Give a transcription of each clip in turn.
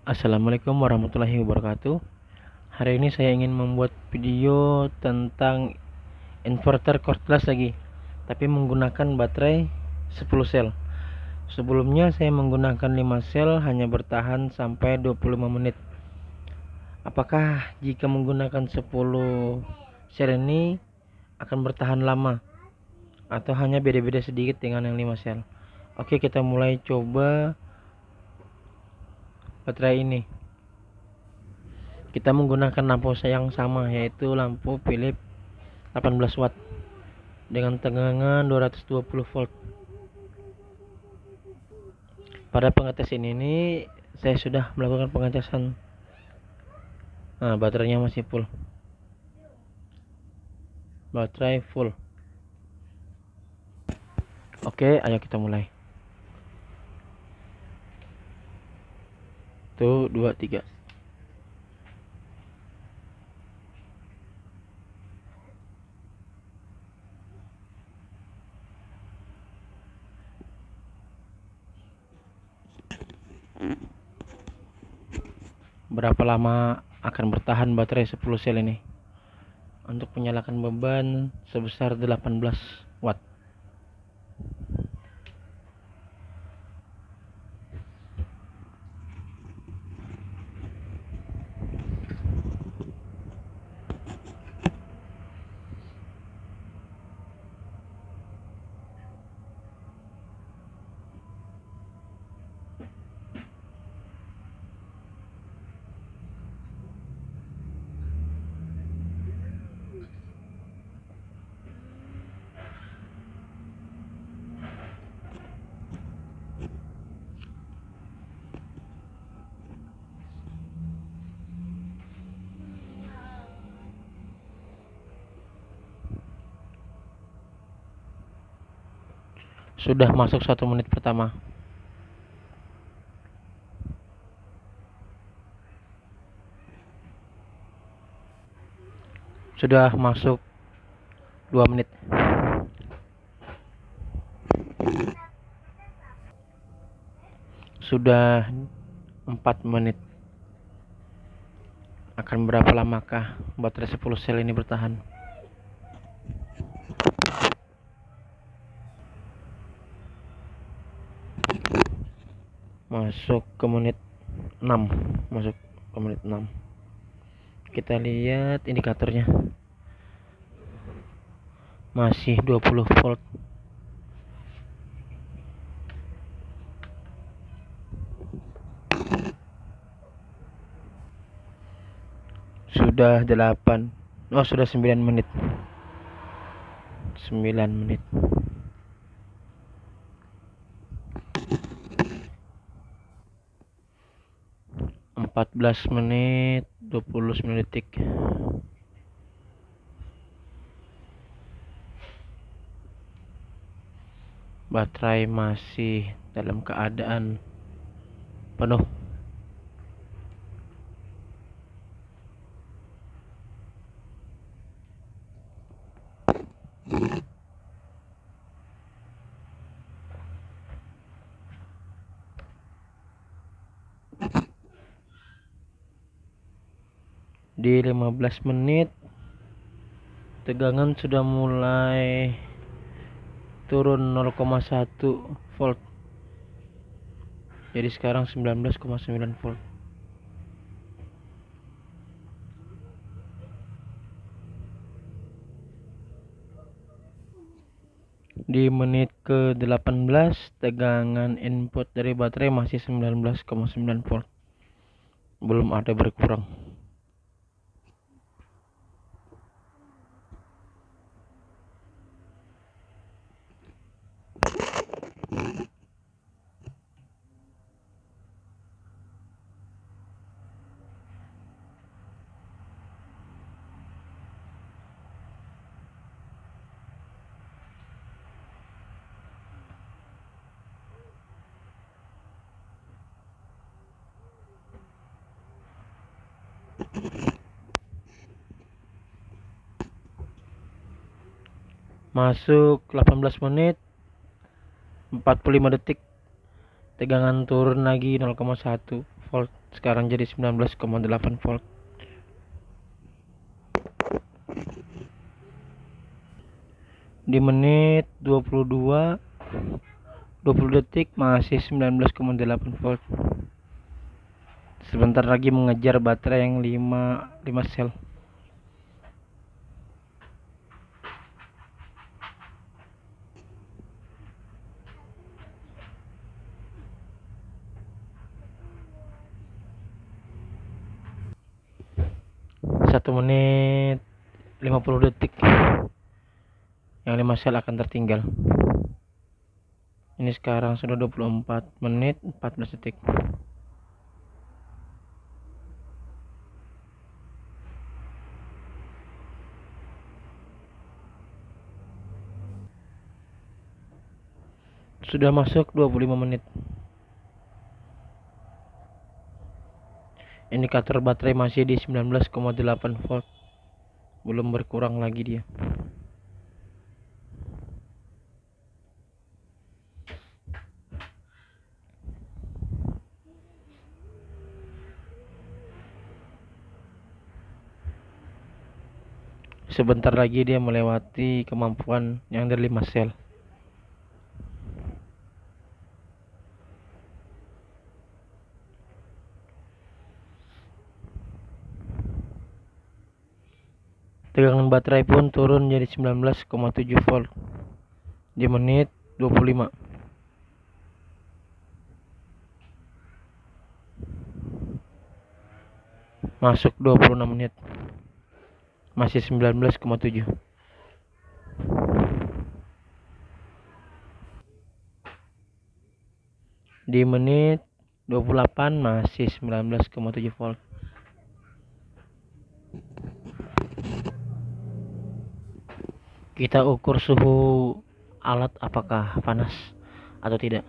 Assalamualaikum warahmatullahi wabarakatuh. Hari ini saya ingin membuat video tentang inverter cordless lagi, tapi menggunakan baterai 10 sel. Sebelumnya saya menggunakan 5 sel hanya bertahan sampai 25 menit. Apakah jika menggunakan 10 sel ini akan bertahan lama atau hanya beda-beda sedikit dengan yang 5 sel? Oke, kita mulai coba baterai ini. Kita menggunakan lampu yang sama, yaitu lampu Philips 18 watt dengan tegangan 220 volt. Pada pengetesan ini saya sudah melakukan pengetesan. Nah, baterainya masih full. Baterai full. Oke, ayo kita mulai. 1, 2, 3. Berapa lama akan bertahan baterai 10 sel ini? Untuk menyalakan beban sebesar 18 watt. Sudah masuk 1 menit pertama. Sudah masuk 2 menit. Sudah 4 menit. Akan berapa lamakah baterai 10 sel ini bertahan? Masuk ke menit 6. Masuk ke menit 6. Kita lihat indikatornya. Masih 20 volt. Sudah 8. Sudah 9 menit. 9 menit. 14 menit 29 detik. Baterai masih dalam keadaan penuh. Di 15 menit tegangan sudah mulai turun 0,1 volt. Jadi sekarang 19,9 volt. Di menit ke 18 tegangan input dari baterai masih 19,9 volt. Belum ada berkurang. Masuk 18 menit 45 detik, tegangan turun lagi 0,1 volt, sekarang jadi 19,8 volt. Di menit 22 20 detik masih 19,8 volt. Sebentar lagi mengejar baterai yang 5 sel. Satu menit 50 detik yang 5 sel akan tertinggal. Ini sekarang sudah 24 menit 14 detik. Sudah masuk 25 menit. Indikator baterai masih di 19,8 volt. Belum berkurang lagi dia. Sebentar lagi dia melewati kemampuan yang dari 5 sel. Tegangan baterai pun turun jadi 19,7 volt di menit 25. Masuk 26 menit. Masih 19,7. Di menit 28 masih 19,7 volt. Kita ukur suhu alat apakah panas atau tidak.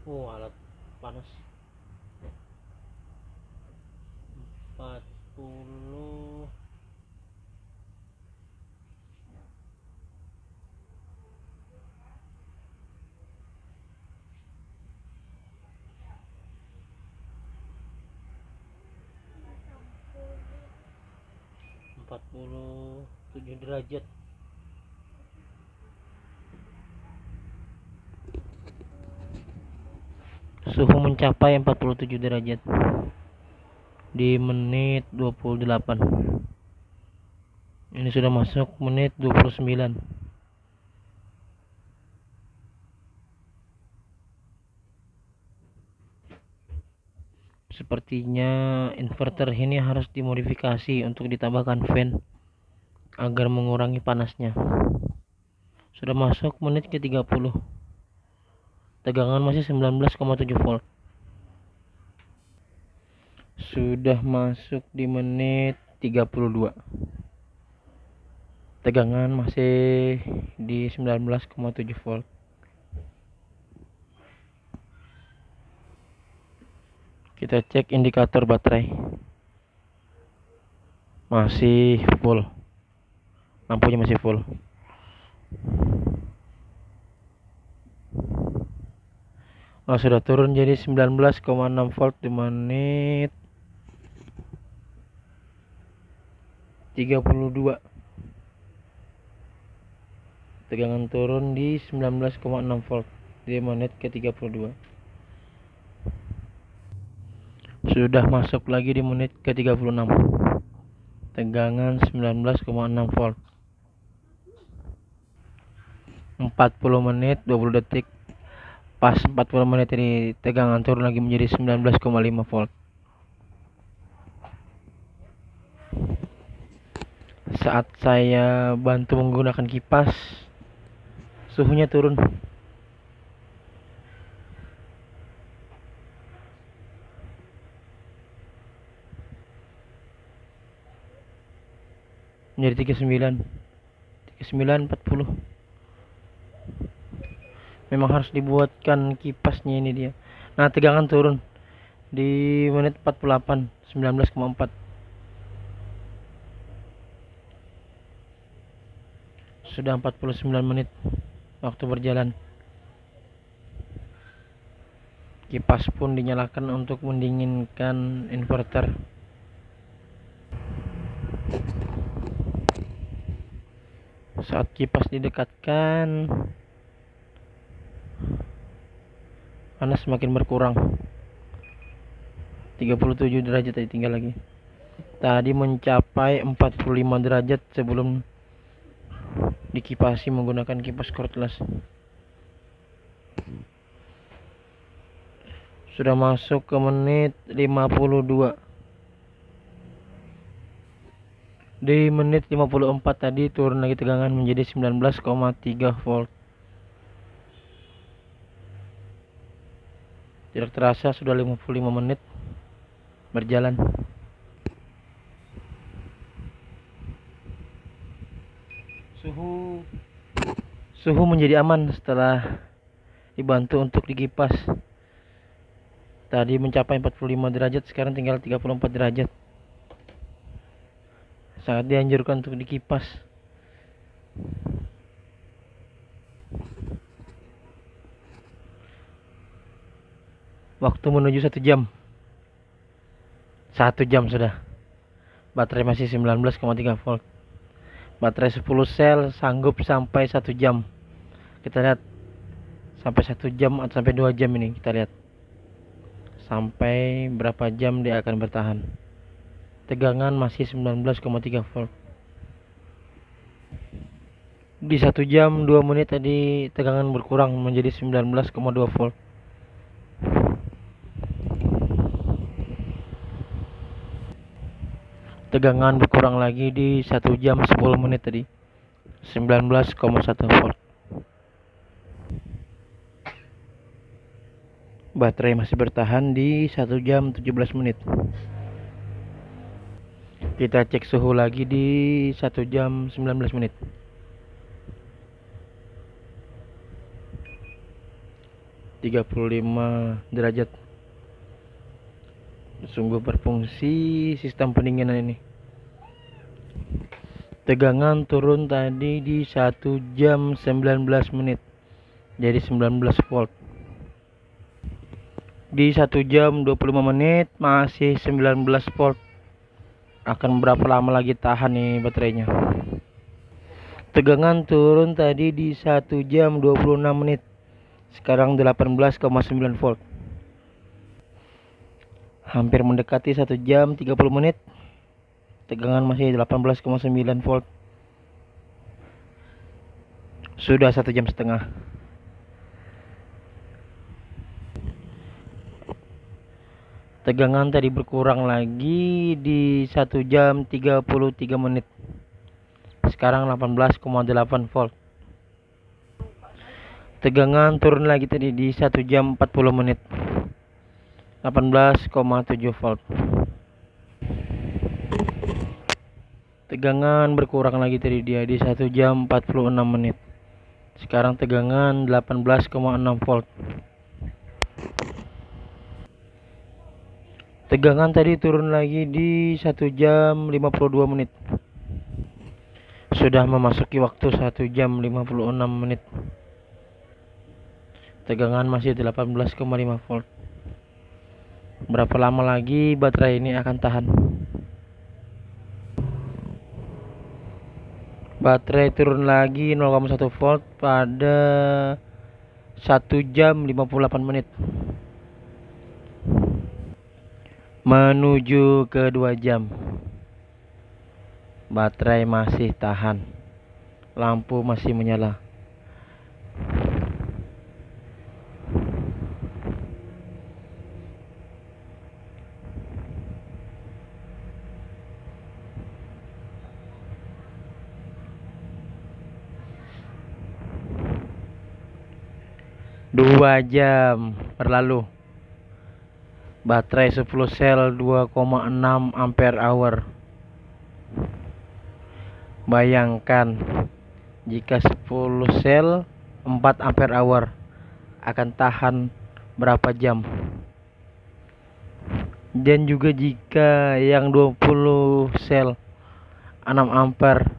Alat panas 40. Empat puluh 7 derajat. Suhu mencapai 47 derajat di menit 28. Ini sudah masuk menit 29. Sepertinya inverter ini harus dimodifikasi untuk ditambahkan fan agar mengurangi panasnya. Sudah masuk menit ke 30. Tegangan masih 19,7 volt. Sudah masuk di menit 32. Tegangan masih di 19,7 volt. Kita cek indikator baterai. Masih full. Lampunya masih full. Sudah turun jadi 19,6 volt di menit 32. Tegangan turun di 19,6 volt di menit ke 32. Sudah masuk lagi di menit ke 36. Tegangan 19,6 volt. 40 menit 20 detik. Pas 40 menit ini tegangan turun lagi menjadi 19,5 volt. Saat saya bantu menggunakan kipas, suhunya turun. Menjadi 39, 40. Memang harus dibuatkan kipasnya ini dia. Nah, tegangan turun di menit 48, 19,4. Sudah 49 menit. waktu berjalan. Kipas pun dinyalakan untuk mendinginkan inverter. Saat kipas didekatkan, panas semakin berkurang. 37 derajat tadi, tinggal lagi. Tadi mencapai 45 derajat sebelum dikipasi menggunakan kipas cordless. Sudah masuk ke menit 52. Di menit 54 tadi turun lagi tegangan menjadi 19,3 volt. Tidak terasa sudah 55 menit berjalan. Suhu menjadi aman setelah dibantu untuk dikipas. Tadi mencapai 45 derajat, sekarang tinggal 34 derajat. Sangat dianjurkan untuk dikipas. Waktu menuju 1 jam. 1 jam sudah. Baterai masih 19,3 volt. Baterai 10 sel sanggup sampai 1 jam. Kita lihat sampai 1 jam atau sampai 2 jam ini, kita lihat. Sampai berapa jam dia akan bertahan. Tegangan masih 19,3 volt. Di 1 jam 2 menit tadi tegangan berkurang menjadi 19,2 volt. Tegangan berkurang lagi di 1 jam 10 menit tadi, 19,1 volt. Baterai masih bertahan di 1 jam 17 menit. Kita cek suhu lagi di 1 jam 19 menit. (35 derajat). Sungguh berfungsi sistem pendinginan ini. Tegangan turun tadi di 1 jam 19 menit, jadi 19 volt. Di 1 jam 25 menit masih 19 volt. Akan berapa lama lagi tahan nih baterainya. Tegangan turun tadi di 1 jam 26 menit, sekarang 18,9 volt. Hampir mendekati 1 jam 30 menit. Tegangan masih 18,9 volt. Sudah 1 jam setengah. Tegangan tadi berkurang lagi di 1 jam 33 menit. Sekarang 18,8 volt. Tegangan turun lagi tadi di 1 jam 40 menit. 18,7 volt. Tegangan berkurang lagi tadi dia di 1 jam 46 menit. Sekarang tegangan 18,6 volt. Tegangan tadi turun lagi di 1 jam 52 menit. Sudah memasuki waktu 1 jam 56 menit. Tegangan masih 18,5 volt. Berapa lama lagi baterai ini akan tahan? Baterai turun lagi 0,1 volt pada 1 jam 58 menit. Menuju ke 2 jam. Baterai masih tahan. Lampu masih menyala. Dua jam berlalu. Baterai 10 sel 2,6 ampere hour. Bayangkan jika 10 sel 4 ampere hour akan tahan berapa jam. Dan juga jika yang 20 sel 6 ampere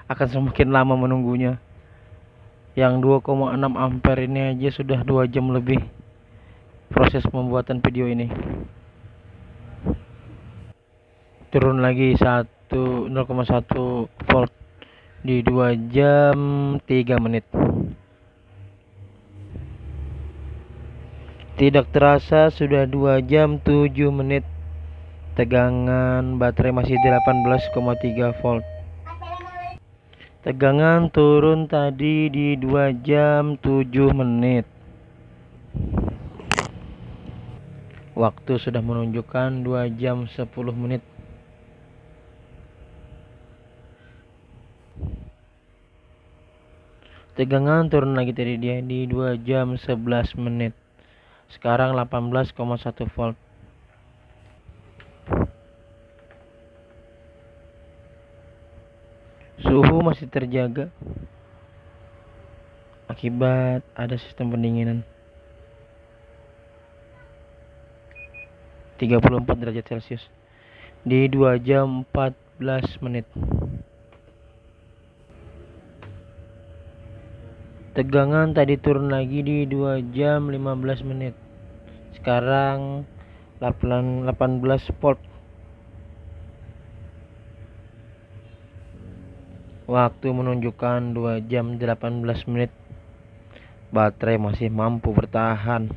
akan semakin lama menunggunya. Yang 2,6 ampere ini aja sudah 2 jam lebih proses pembuatan video ini. Turun lagi 0,1 volt di 2 jam 3 menit. Tidak terasa sudah 2 jam 7 menit. Tegangan baterai masih 18,3 volt. Tegangan turun tadi di 2 jam 7 menit. Waktu sudah menunjukkan 2 jam 10 menit. Tegangan turun lagi tadi dia di 2 jam 11 menit. Sekarang 18,1 volt. Suhu masih terjaga akibat ada sistem pendinginan 34 derajat Celcius di 2 jam 14 menit. Tegangan tadi turun lagi di 2 jam 15 menit. Sekarang 18 volt. Waktu menunjukkan 2 jam 18 menit. Baterai masih mampu bertahan.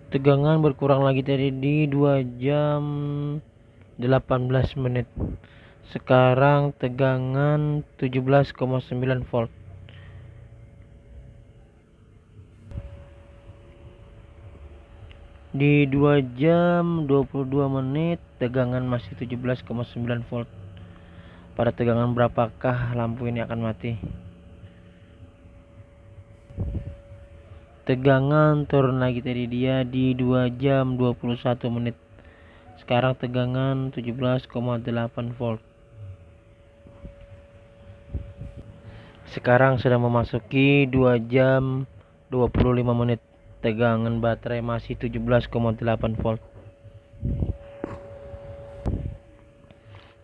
Tegangan berkurang lagi tadi di 2 jam 18 menit. Sekarang tegangan 17,9 volt. Di 2 jam 22 menit tegangan masih 17,9 volt. Pada tegangan berapakah lampu ini akan mati? Tegangan turun lagi tadi dia di 2 jam 21 menit. Sekarang tegangan 17,8 volt. Sekarang sudah memasuki 2 jam 25 menit. Tegangan baterai masih 17,8 volt.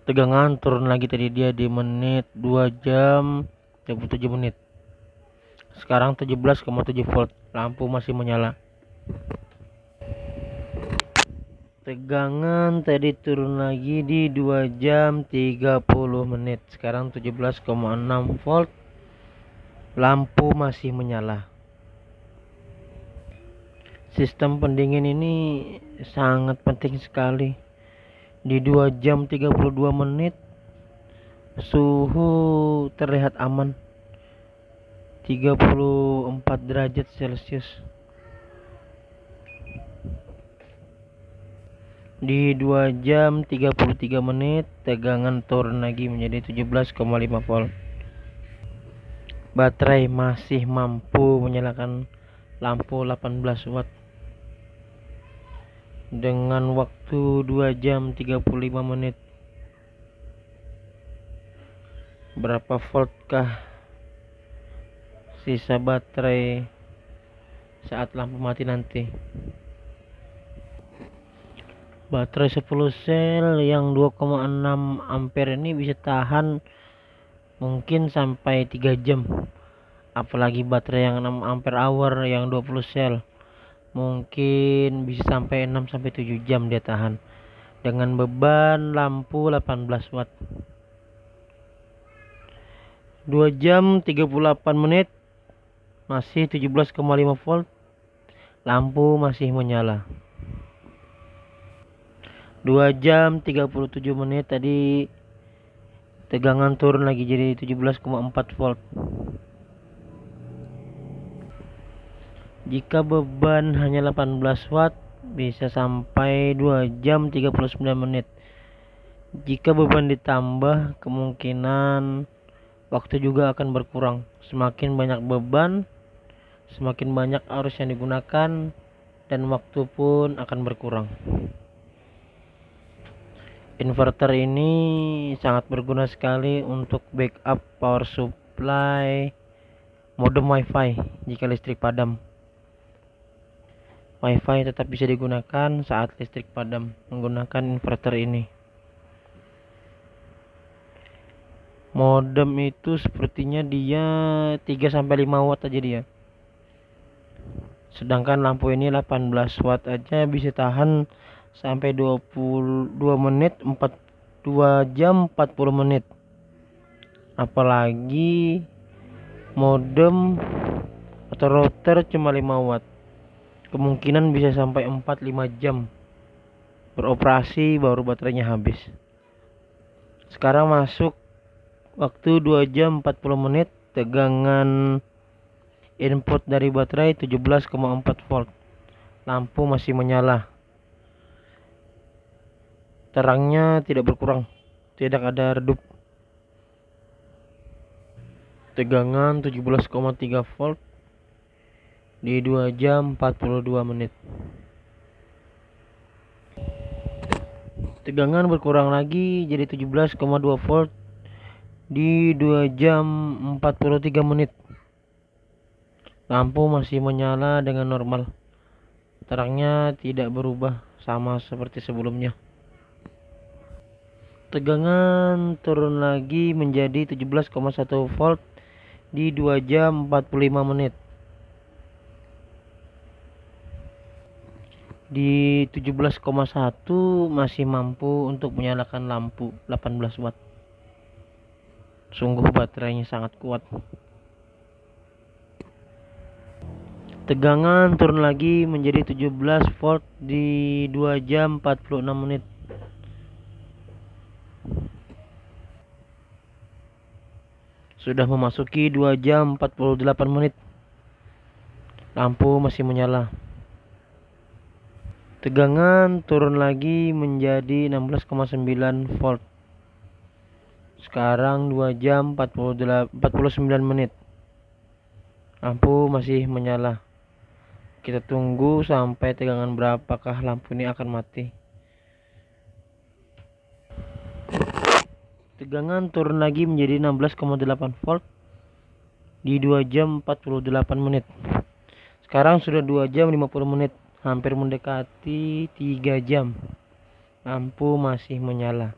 Tegangan turun lagi tadi dia di 2 jam 27 menit. Sekarang 17,7 volt. Lampu masih menyala. Tegangan tadi turun lagi di 2 jam 30 menit. Sekarang 17,6 volt. Lampu masih menyala. Sistem pendingin ini sangat penting sekali. Di 2 jam 32 menit suhu terlihat aman 34 derajat Celcius. Di 2 jam 33 menit tegangan turun lagi menjadi 17,5 volt. Baterai masih mampu menyalakan lampu 18 watt. Dengan waktu 2 jam 35 menit. Berapa voltkah sisa baterai saat lampu mati nanti? Baterai 10 sel yang 2,6 ampere ini bisa tahan mungkin sampai 3 jam. Apalagi baterai yang 6 ampere hour yang 20 sel. Mungkin bisa sampai 6-7 jam dia tahan dengan beban lampu 18 watt. 2 jam 38 menit masih 17,5 volt. Lampu masih menyala. 2 jam 37 menit tadi tegangan turun lagi jadi 17,4 volt. Jika beban hanya 18 watt bisa sampai 2 jam 39 menit. Jika beban ditambah kemungkinan waktu juga akan berkurang. Semakin banyak beban, semakin banyak arus yang digunakan dan waktu pun akan berkurang. Inverter ini sangat berguna sekali untuk backup power supply modem wifi jika listrik padam. Wifi tetap bisa digunakan saat listrik padam menggunakan inverter ini. Modem itu sepertinya dia 3-5 watt aja dia. Sedangkan lampu ini 18 watt aja bisa tahan sampai 22 menit, 2 jam 40 menit. Apalagi modem atau router cuma 5 watt. Kemungkinan bisa sampai 4-5 jam beroperasi baru baterainya habis. Sekarang masuk waktu 2 jam 40 menit. Tegangan input dari baterai 17,4 volt. Lampu masih menyala. Terangnya tidak berkurang, tidak ada redup. Tegangan 17,3 volt di 2 jam 42 menit. Tegangan berkurang lagi jadi 17,2 volt di 2 jam 43 menit. Lampu masih menyala dengan normal. Terangnya tidak berubah, sama seperti sebelumnya. Tegangan turun lagi menjadi 17,1 volt di 2 jam 45 menit. Di 17,1 masih mampu untuk menyalakan lampu 18 watt. Sungguh baterainya sangat kuat. Tegangan turun lagi menjadi 17 volt di 2 jam 46 menit. Sudah memasuki 2 jam 48 menit. Lampu masih menyala. Tegangan turun lagi menjadi 16,9 volt. Sekarang 2 jam 49 menit. Lampu masih menyala. Kita tunggu sampai tegangan berapakah lampu ini akan mati. Tegangan turun lagi menjadi 16,8 volt di 2 jam 48 menit. Sekarang sudah 2 jam 50 menit, hampir mendekati 3 jam. Lampu masih menyala.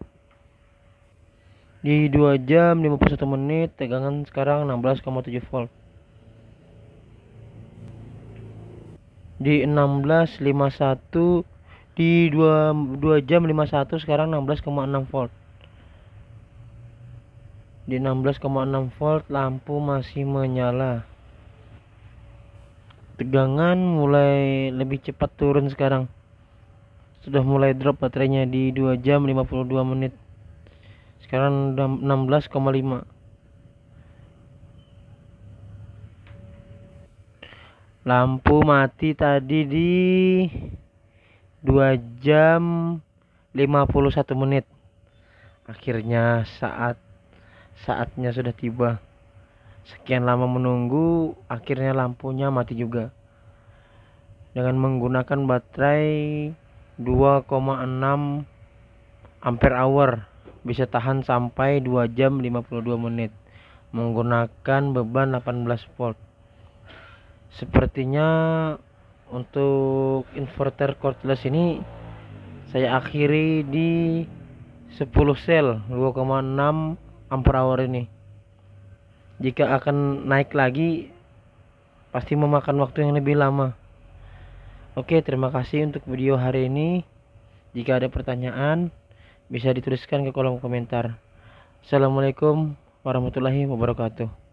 Di 2 jam 51 menit, tegangan sekarang 16,7 volt. Di 16,51 di 2 jam 51 sekarang 16,6 volt. Di 16,6 volt lampu masih menyala. Tegangan mulai lebih cepat turun sekarang. Sudah mulai drop baterainya di 2 jam 52 menit. Sekarang 16,5. Lampu mati tadi di 2 jam 51 menit. Akhirnya saatnya sudah tiba. Sekian lama menunggu, akhirnya lampunya mati juga. Dengan menggunakan baterai 2,6 ampere hour, bisa tahan sampai 2 jam 52 menit menggunakan beban 18 volt. Sepertinya untuk inverter cordless ini saya akhiri di 10 sel 2,6 ampere hour ini. Jika akan naik lagi pasti memakan waktu yang lebih lama. Oke, terima kasih untuk video hari ini. Jika ada pertanyaan bisa dituliskan ke kolom komentar. Assalamualaikum warahmatullahi wabarakatuh.